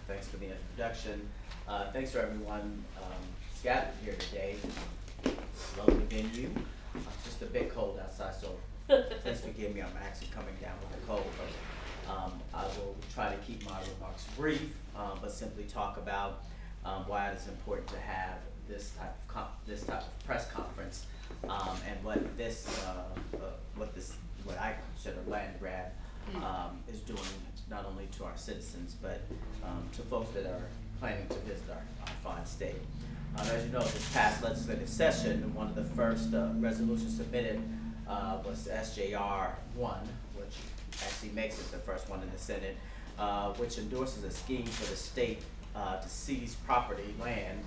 Thanks for the introduction. Thanks for everyone scattered here today. Lovely venue. Just a bit cold outside, so please forgive me. I'm actually coming down with a cold. But, I will try to keep my remarks brief, but simply talk about why it is important to have this type of press conference, and what I consider land grab is doing not only to our citizens but to folks that are planning to visit our fine state. As you know, this past legislative session, one of the first resolutions submitted was SJR 1, which actually makes it the first one in the Senate, which endorses a scheme for the state to seize property, land,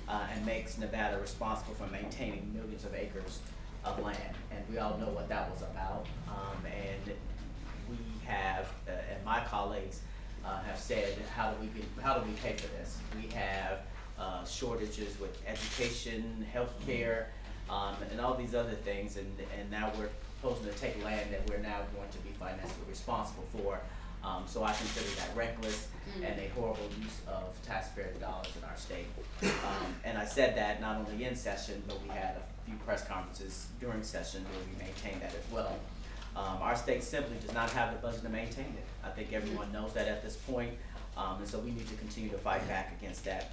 and makes Nevada responsible for maintaining millions of acres of land. And we all know what that was about. And we have, and my colleagues have said, how do we pay for this? We have shortages with education, healthcare, and all these other things, and now we're proposing to take land that we're now going to be financially responsible for. So I consider that reckless and a horrible use of taxpayer dollars in our state. And I said that not only in session, but we had a few press conferences during session where we maintained that as well. Our state simply does not have the budget to maintain it. I think everyone knows that at this point, and so we need to continue to fight back against that.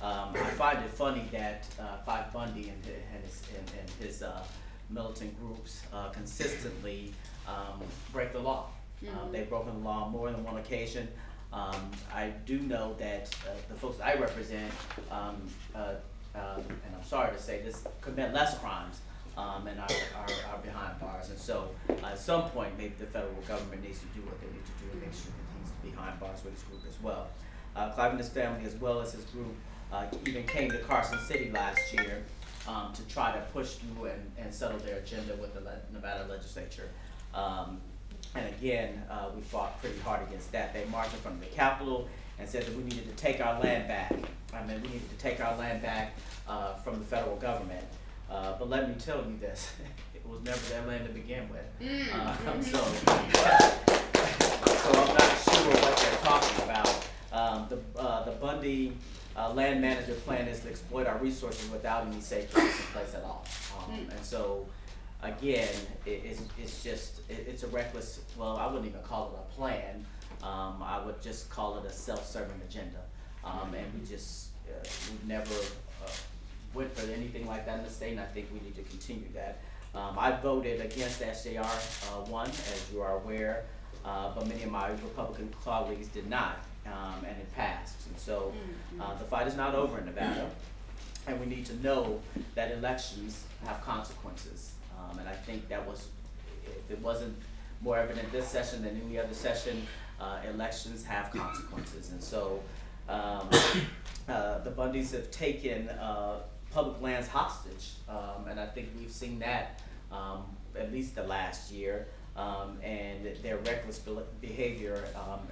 I find it funny that Cliven Bundy and his militant groups consistently break the law. They've broken the law on more than one occasion. I do know that the folks that I represent, and I'm sorry to say this, commit less crimes and are behind bars. And so at some point, maybe the federal government needs to do what they need to do and make sure that he's behind bars with his group as well. Clive and his family, as well as his group, even came to Carson City last year to try to push through and settle their agenda with the Nevada legislature. And again, we fought pretty hard against that. They marched in front of the Capitol and said that we needed to take our land back. We needed to take our land back from the federal government. But let me tell you this, it was never their land to begin with. So I'm not sure what they're talking about. The Bundy land management plan is to exploit our resources without any safeguards in place at all. And so, again, it's a reckless, well, I wouldn't even call it a plan. I would just call it a self-serving agenda. And we've never went for anything like that in the state, and I think we need to continue that. I voted against SJR 1, as you are aware, but many of my Republican colleagues did not, and it passed. And so the fight is not over in Nevada, and we need to know that elections have consequences. And I think that was, if it wasn't more evident this session than any other session, elections have consequences. And so the Bundys have taken public lands hostage, and I think we've seen that at least the last year, and their reckless behavior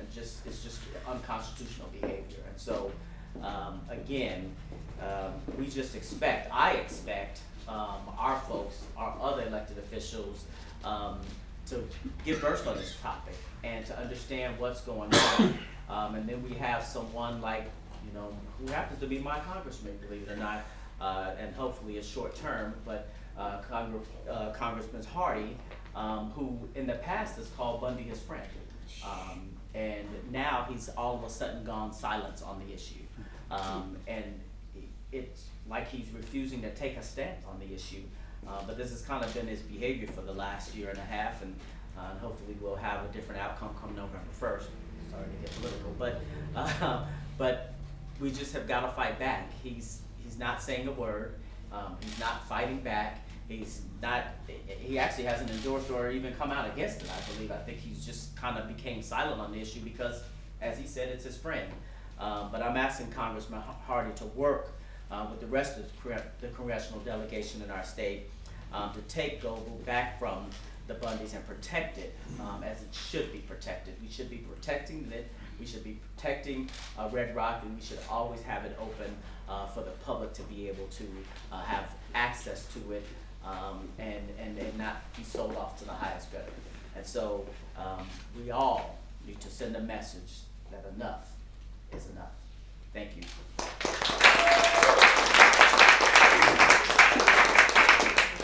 is just unconstitutional behavior. And so again, I expect our folks, our other elected officials, to get versed on this topic and to understand what's going on. And then we have someone like, who happens to be my congressman, believe it or not, and hopefully a short term, but Congressman Hardy, who in the past has called Bundy his friend. And now he's all of a sudden gone silent on the issue. And it's like he's refusing to take a stand on the issue. But this has kind of been his behavior for the last year and a half, and hopefully we'll have a different outcome come November 1st. Sorry to get political, but we just have got to fight back. He's not saying a word. He's not fighting back. He actually hasn't endorsed or even come out against it, I believe. I think he's just kind of became silent on the issue because, as he said, it's his friend. But I'm asking Congressman Hardy to work with the rest of the congressional delegation in our state to take Global back from the Bundys and protect it as it should be protected. We should be protecting it. We should be protecting Red Rock, and we should always have it open for the public to be able to have access to it and not be sold off to the highest bidder. And so we all need to send a message that enough is enough. Thank you.